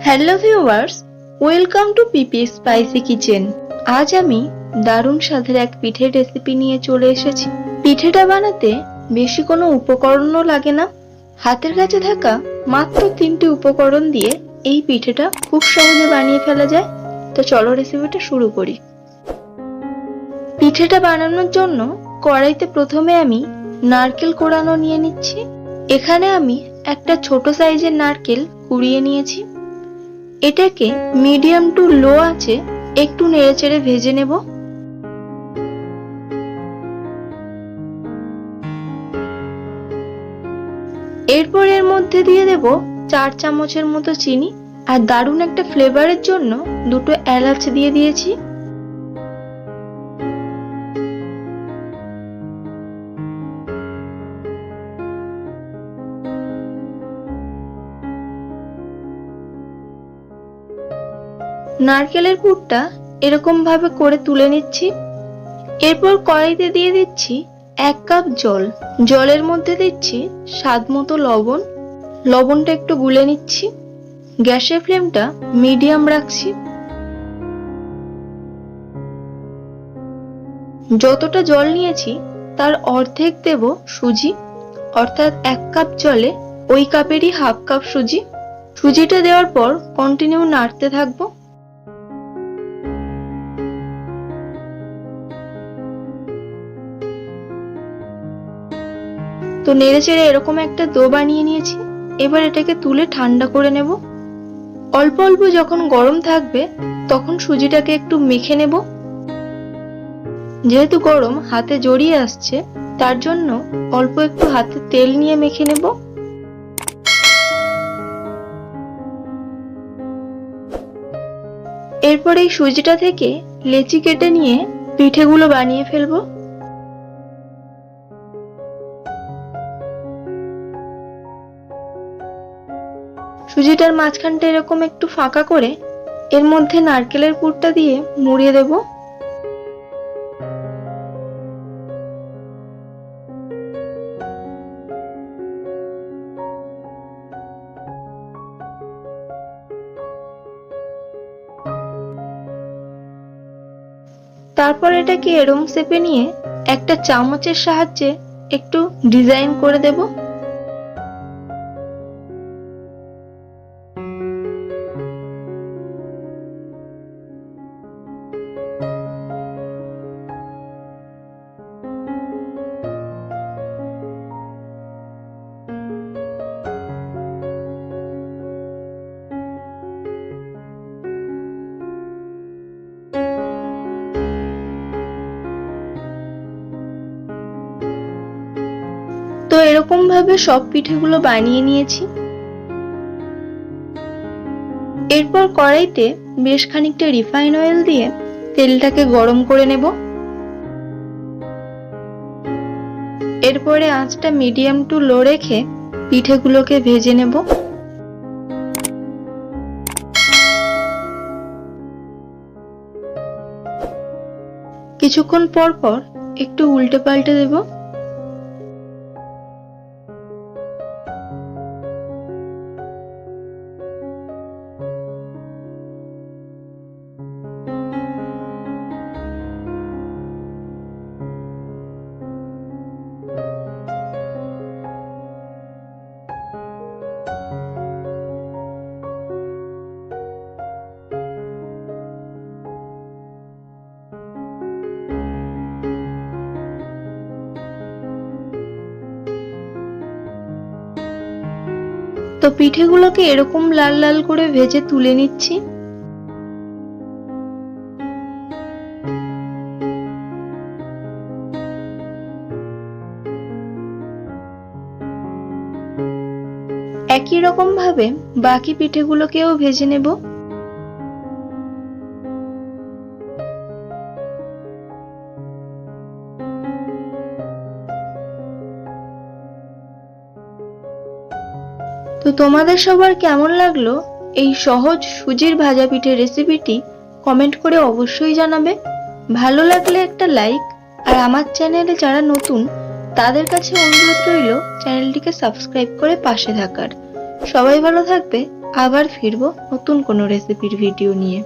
Hello viewers, welcome to PP spicy kitchen. আজ আমি দারুণ স্বাদের এক পিঠের রেসিপি নিয়ে চলে এসেছি। পিঠেটা বানাতে বেশি কোনো উপকরণও লাগে না। হাতের কাছে থাকা মাত্র 3টি উপকরণ দিয়ে এই পিঠেটা খুব সহজে বানিয়ে ফেলা যায়। তো চলো রেসিপিটা শুরু করি। পিঠেটা বানানোর জন্য কড়াইতে প্রথমে আমি নারকেল কোড়ানো নিয়ে নিচ্ছি। এখানে আমি একটা ছোট সাইজের নারকেল কুড়িয়ে নিয়েছি। এটাকে মিডিয়াম টু লো আঁচে একটু নেড়েচেড়ে ভেজে নেব। এরপর এর মধ্যে দিয়ে দেব 4 চামচের মতো চিনি, আর দারুণ একটা ফ্লেভারের জন্য 2টো এলাচ দিয়ে দিয়েছি। নারকেলের পুরটা এরকম ভাবে করে তুলে নিচ্ছি। এরপর কড়াইতে দিয়ে দিচ্ছি 1 কাপ জল। জলের মধ্যে দিচ্ছি স্বাদ মতো লবণ। লবণটা একটু গুলে নিচ্ছি। গ্যাসের ফ্লেমটা মিডিয়াম রাখছি। যতটা জল নিয়েছি তার অর্ধেক দেব সুজি, অর্থাৎ 1 কাপ জলে ওই কাপেরই হাফ কাপ সুজি। সুজিটা দেওয়ার পর কন্টিনিউ নাড়তে থাকবো। তো নেড়েচেড়ে এরকম একটা ডো বানিয়ে নিয়েছি। এবার এটাকে তুলে ঠান্ডা করে নেব। অল্প অল্প যখন গরম থাকবে তখন সুজিটাকে একটু মেখে নেব। যেহেতু গরম হাতে জড়িয়ে আসছে, তার জন্য অল্প একটু হাতে তেল নিয়ে মেখে নেব। এরপর এই সুজিটা থেকে লেচি কেটে নিয়ে পিঠেগুলো বানিয়ে ফেলবো। সুজিটার মাঝখানটা এরকম একটু ফাঁকা করে এর মধ্যে নারকেলের পুরটা দিয়ে মুড়িয়ে দেব। তারপর এটাকে এরম শেপে নিয়ে একটা চামচের সাহায্যে একটু ডিজাইন করে দেব। তো এরকম ভাবে সব পিঠেগুলো বানিয়ে নিয়েছি। এরপর কড়াইতে বেশ খানিকটা রিফাইন অয়েল দিয়ে তেলটাকে গরম করে নেব। এরপরে আঁচটা মিডিয়াম টু লো রেখে পিঠেগুলোকে ভেজে নেব। কিছুক্ষণ পর পর একটু উল্টে পাল্টে দেব। তো পিঠেগুলোকে এরকম লাল লাল করে ভেজে তুলে নিচ্ছি। একই রকম ভাবে বাকি পিঠেগুলোকেও ভেজে নেব। তো তোমাদের সবার কেমন লাগলো এই সহজ সুজির ভাজা পিঠের রেসিপিটি কমেন্ট করে অবশ্যই জানাবে। ভালো লাগলে একটা লাইক, আর আমার চ্যানেলে যারা নতুন তাদের কাছে অনুরোধ রইল চ্যানেলটিকে সাবস্ক্রাইব করে পাশে থাকার। সবাই ভালো থাকবে। আবার ফিরবো নতুন কোনো রেসিপির ভিডিও নিয়ে।